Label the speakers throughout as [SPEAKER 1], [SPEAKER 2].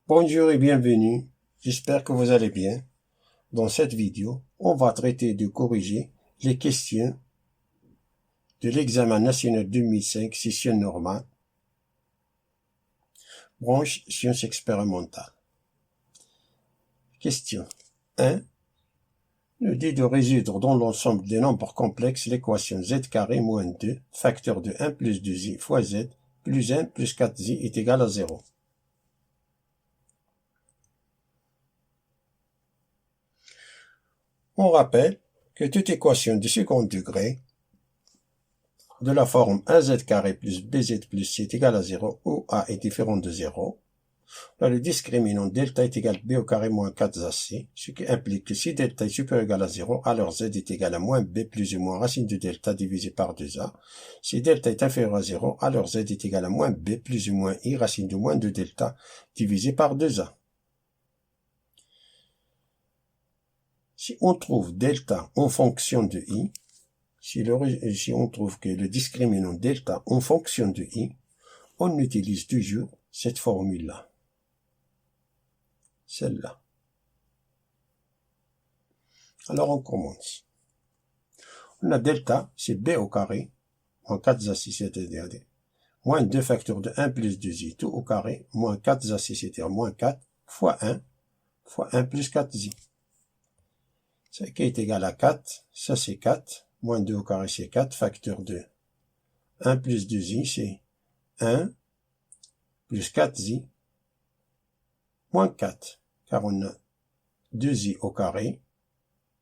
[SPEAKER 1] Bonjour et bienvenue, j'espère que vous allez bien. Dans cette vidéo, on va traiter de corriger les questions de l'examen national 2005, session normale, branche sciences expérimentales. Question 1. Nous dit de résoudre dans l'ensemble des nombres complexes l'équation z carré moins 2, facteur de 1 plus 2i fois z, plus 1 plus 4i est égal à 0. On rappelle que toute équation de second degré de la forme 1z carré plus bz plus c est égal à 0, où a est différent de 0, là le discriminant delta est égal à b au carré moins 4ac, ce qui implique que si delta est supérieur ou égal à 0, alors z est égal à moins b plus ou moins racine de delta divisé par 2a. Si delta est inférieur à 0, alors z est égal à moins b plus ou moins i racine de moins de delta divisé par 2a. Si on trouve delta en fonction de i, si on trouve que le discriminant delta en fonction de i, on utilise toujours cette formule-là. Celle-là. Alors on commence. On a delta, c'est b au carré, moins 4ac, c'est-à-dire moins 2 facteurs de 1 plus 2i, tout au carré, moins 4ac, c'est-à-dire moins 4, fois 1 plus 4i. Ce qui est égal à 4, ça c'est 4, moins 2 au carré c'est 4, facteur de 1 plus 2i c'est 1, plus 4i, moins 4, car on a 2i au carré,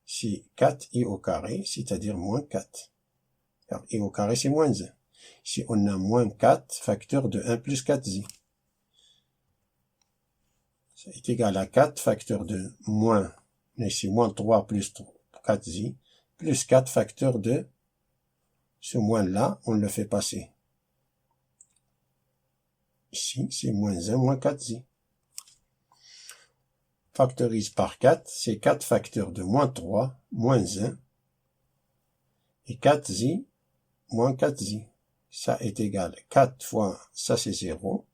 [SPEAKER 1] c'est 4i au carré, c'est-à-dire moins 4. Car i au carré c'est moins 1. Si on a moins 4, facteur de 1 plus 4i. Ça est égal à 4, facteur de moins, ici moins 3 plus 4i, plus 4 facteur de, ce moins-là, on le fait passer. Ici, c'est moins 1, moins 4i. Factorise par 4, c'est 4 facteurs de moins 3, moins 1, et 4i, moins 4i. Ça est égal à 4 fois, ça c'est 0,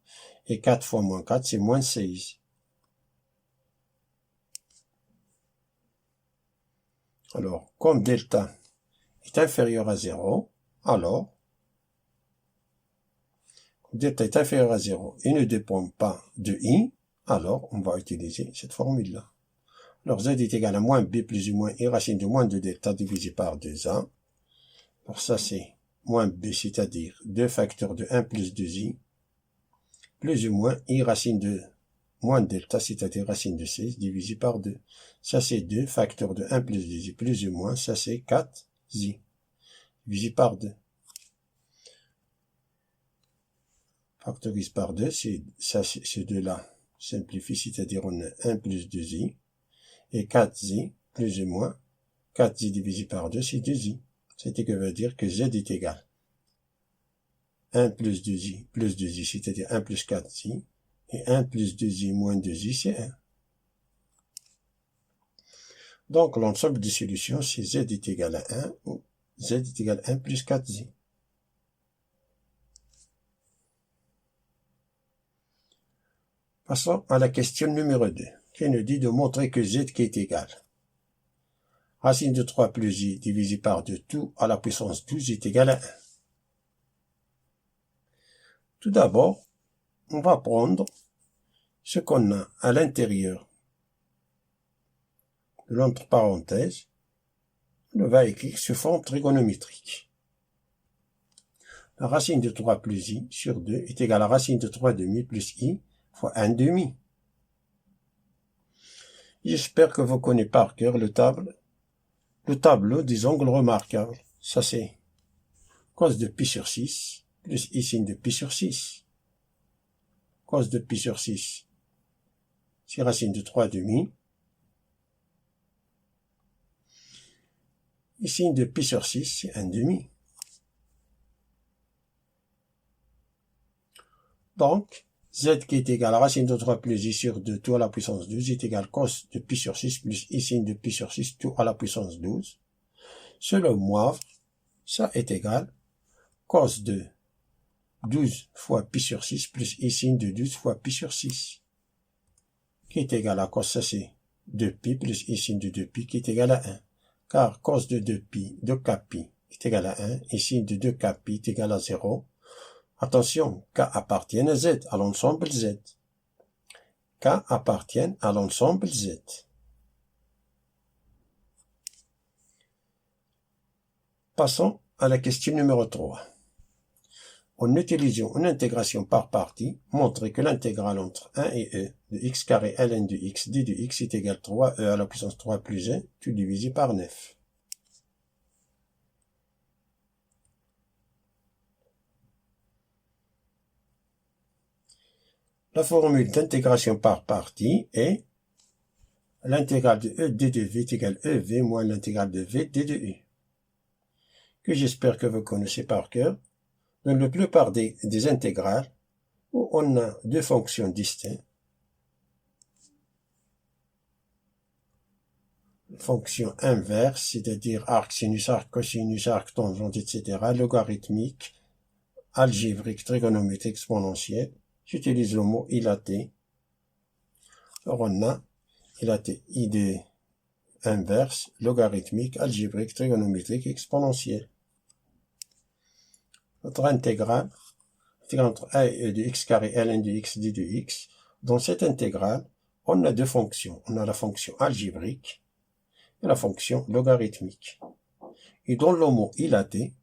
[SPEAKER 1] et 4 fois moins 4, c'est moins 16. Alors, comme delta est inférieur à 0, alors, delta est inférieur à 0 et ne dépend pas de i, alors on va utiliser cette formule-là. Alors z est égal à moins b plus ou moins i racine de moins de delta divisé par 2a. Alors ça c'est moins b, c'est-à-dire 2 facteurs de 1 plus 2i, plus ou moins i racine de moins delta, c'est-à-dire racine de 16, divisé par 2. Ça c'est 2 facteurs de 1 plus 2i, plus ou moins, ça c'est 4i, divisé par 2. Factorise par 2, ça, ce 2-là simplifie, c'est-à-dire on a 1 plus 2i, et 4i, plus ou moins, 4i divisé par 2, c'est 2i. C'est-à-dire que veut dire que z est égal 1 plus 2i, c'est-à-dire 1 plus 4i, et 1 plus 2i moins 2i, c'est 1. Donc, l'ensemble des solutions, c'est z est égal à 1, ou z est égal à 1 plus 4i. Passons à la question numéro 2, qui nous dit de montrer que z qui est égal. Racine de 3 plus i divisé par 2, tout à la puissance 12 est égal à 1. Tout d'abord, on va prendre ce qu'on a à l'intérieur de l'entre parenthèses. On va écrire sous forme trigonométrique. La racine de 3 plus i sur 2 est égale à la racine de 3 demi plus i fois 1 demi. J'espère que vous connaissez par cœur le tableau des angles remarquables. Ça c'est cos de pi sur 6 plus i sin de pi sur 6. Cos de pi sur 6, c'est racine de 3 demi. I sin de pi sur 6, c'est 1 demi. Donc, z qui est égal à racine de 3 plus i sur 2 tout à la puissance 12 est égal à cos de pi sur 6 plus i sin de pi sur 6 tout à la puissance 12. Selon Moivre, ça est égal cos de 12 fois pi sur 6 plus i sin de 12 fois pi sur 6. qui est égal à cos, ça c'est 2pi plus i sin de 2pi qui est égal à 1. Car cos de 2pi, 2kpi est égal à 1, et sin de 2kpi est égal à 0. Attention, K appartient à Z, à l'ensemble Z. K appartient à l'ensemble Z. Passons à la question numéro 3. En utilisant une intégration par partie, montrez que l'intégrale entre 1 et e de x carré ln de x d de x est égal à 3e à la puissance 3 plus 1, tout divisé par 9. La formule d'intégration par partie est l'intégrale de e d de v est égale à ev moins l'intégrale de v d de u, que j'espère que vous connaissez par cœur. Dans la plupart des intégrales où on a deux fonctions distinctes, fonction inverse, c'est-à-dire arc sinus, arc cosinus, arc tangente, etc., logarithmique, algébrique, trigonométrique, exponentielle, j'utilise le mot ilaté. Alors on a ilaté ID inverse, logarithmique, algébrique, trigonométrique, exponentielle. Notre intégrale entre a et e de x carré ln de x d de x. Dans cette intégrale, on a deux fonctions. On a la fonction algébrique et la fonction logarithmique. Et dans le mot ilaté,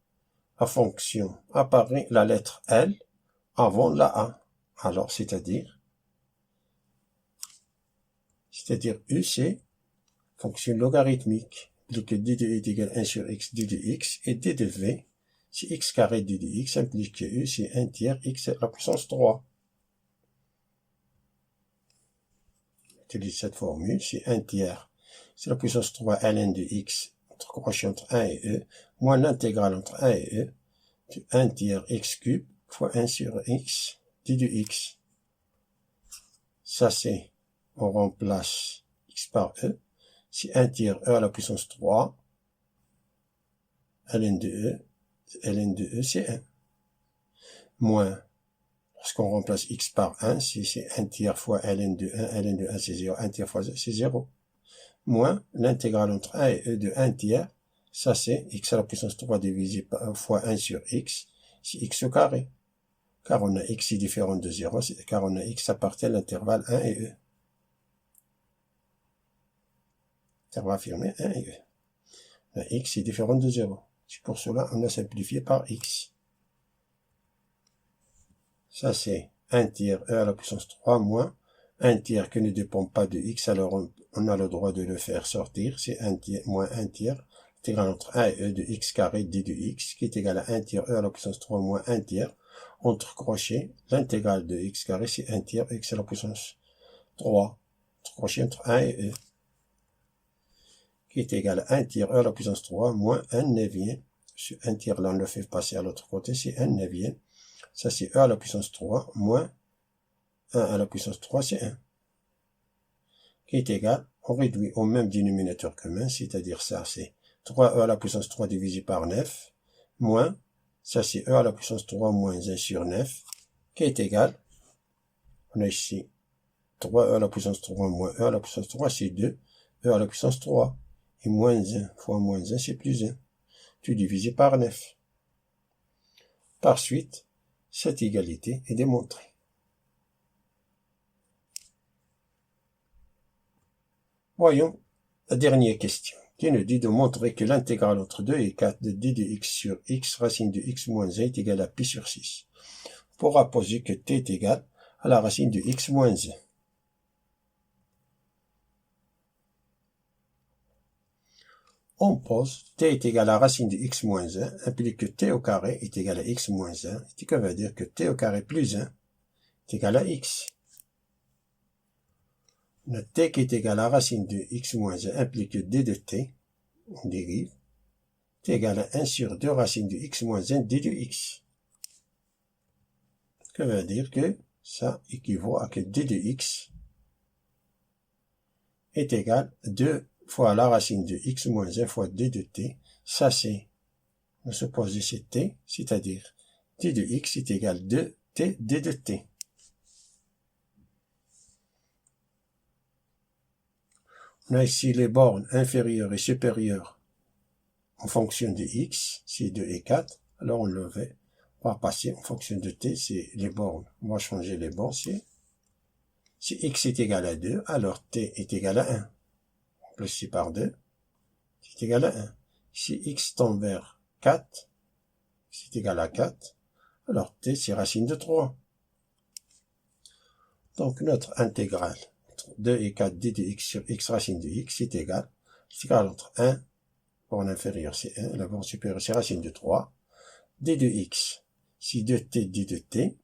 [SPEAKER 1] la fonction apparaît la lettre L avant la A. Alors, c'est-à-dire U, c'est fonction logarithmique. Donc, d de u est égal à 1 sur x d de x, et d de v, c'est x carré d de x, implique que u, c'est 1 tiers x à la puissance 3. J'utilise cette formule, c'est 1 tiers, c'est la puissance 3 ln de x, crochet entre 1 et e, moins l'intégrale entre 1 et e, de 1 tiers x cube fois 1 sur x d de x. Ça c'est, on remplace x par e, c'est 1 tiers e à la puissance 3, ln de e c'est 1. Moins, lorsqu'on remplace x par 1, c'est 1 tiers fois ln de 1 c'est 0, 1 tiers fois c'est 0. Moins l'intégrale entre 1 et e de 1 tiers, ça c'est x à la puissance 3 divisé par fois 1 sur x, c'est x au carré. Car on a x est différent de 0, car on a x appartient à l'intervalle 1 et e. Intervalle affirmé 1 et e. On a x est différent de 0. C'est pour cela on a simplifié par x. Ça c'est 1 tiers e à la puissance 3 moins 1 tiers qui ne dépend pas de x, alors on a le droit de le faire sortir. C'est 1 tiers moins 1 tiers, intégrale entre 1 et e de x carré d de x, qui est égal à 1 tiers e à la puissance 3 moins 1 tiers. Entre crochets, l'intégrale de x carré, c'est 1 tiers x à la puissance 3. Entre crochets entre 1 et e, qui est égal à 1 tiers e à la puissance 3 moins 1 neuvième. Ce 1 tiers là, on le fait passer à l'autre côté, c'est 1 neuvième. Ça, c'est e à la puissance 3 moins 1 à la puissance 3, c'est 1. Qui est égal, on réduit au même dénominateur commun, c'est-à-dire ça, c'est 3e à la puissance 3 divisé par 9, moins, ça c'est e à la puissance 3 moins 1 sur 9, qui est égal, on a ici 3e à la puissance 3 moins e à la puissance 3, c'est 2, e à la puissance 3, et moins 1 fois moins 1, c'est plus 1, tout divisé par 9. Par suite, cette égalité est démontrée. Voyons la dernière question, qui nous dit de montrer que l'intégrale entre 2 et 4 de d de x sur x racine de x moins 1 est égale à pi sur 6. On pourra poser que t est égal à la racine de x moins 1. On pose t est égal à la racine de x moins 1, implique que t au carré est égal à x moins 1, ce qui veut dire que t au carré plus 1 est égal à x. Le t qui est égal à la racine de x moins 1 implique que d de t, on dérive, est égal à 1 sur 2 racine de x moins 1 d de x. Ce qui veut dire que ça équivaut à que d de x est égal à 2 fois la racine de x moins 1 fois d de t. Ça c'est, on suppose c'est t, c'est-à-dire d de x est égal à 2t d de t. On a ici les bornes inférieures et supérieures en fonction de x, c'est 2 et 4. Alors on va passer en fonction de t, c'est les bornes. On va changer les bornes, si x est égal à 2, alors t est égal à 1. Multiplié par 2, c'est égal à 1. Si x tend vers 4, c'est égal à 4, alors t c'est racine de 3. Donc notre intégrale entre 2 et 4 d de x sur x racine de x est égal entre 1, borne inférieure c'est 1, la borne supérieure c'est racine de 3, d de x, c'est 2t d de t,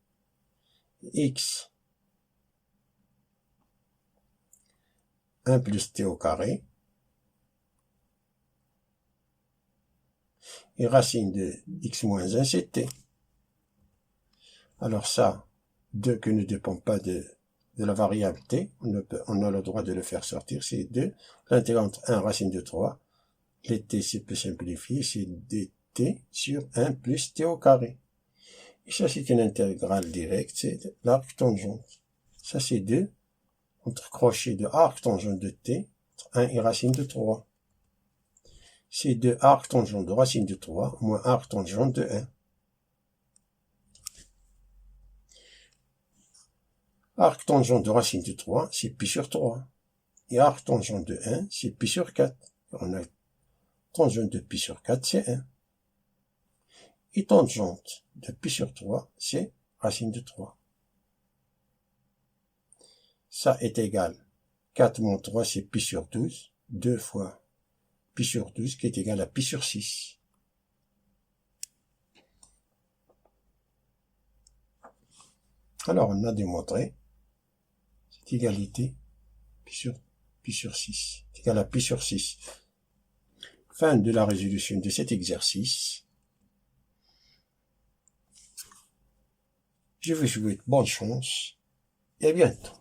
[SPEAKER 1] x 1 plus t au carré, et racine de x moins 1 c'est t. Alors ça, 2 qui ne dépend pas de la variable t, on a le droit de le faire sortir, c'est 2, l'intégrale entre 1 racine de 3, les t peut simplifier, c'est dt sur 1 plus t au carré. Et ça c'est une intégrale directe, c'est l'arc tangente. Ça c'est 2, entre crochet de arc tangente de t, entre 1 et racine de 3. C'est 2 arc tangente de racine de 3, moins arc tangente de 1. Arc tangente de racine de 3, c'est pi sur 3. Et arc tangente de 1, c'est pi sur 4. On a tangente de pi sur 4, c'est 1. Et tangente de pi sur 3, c'est racine de 3. Ça est égal. 4 moins 3, c'est pi sur 12. 2 fois pi sur 12, qui est égal à pi sur 6. Alors, on a démontré cette égalité pi sur 6. C'est égal à pi sur 6. Fin de la résolution de cet exercice. Je vous souhaite bonne chance et à bientôt.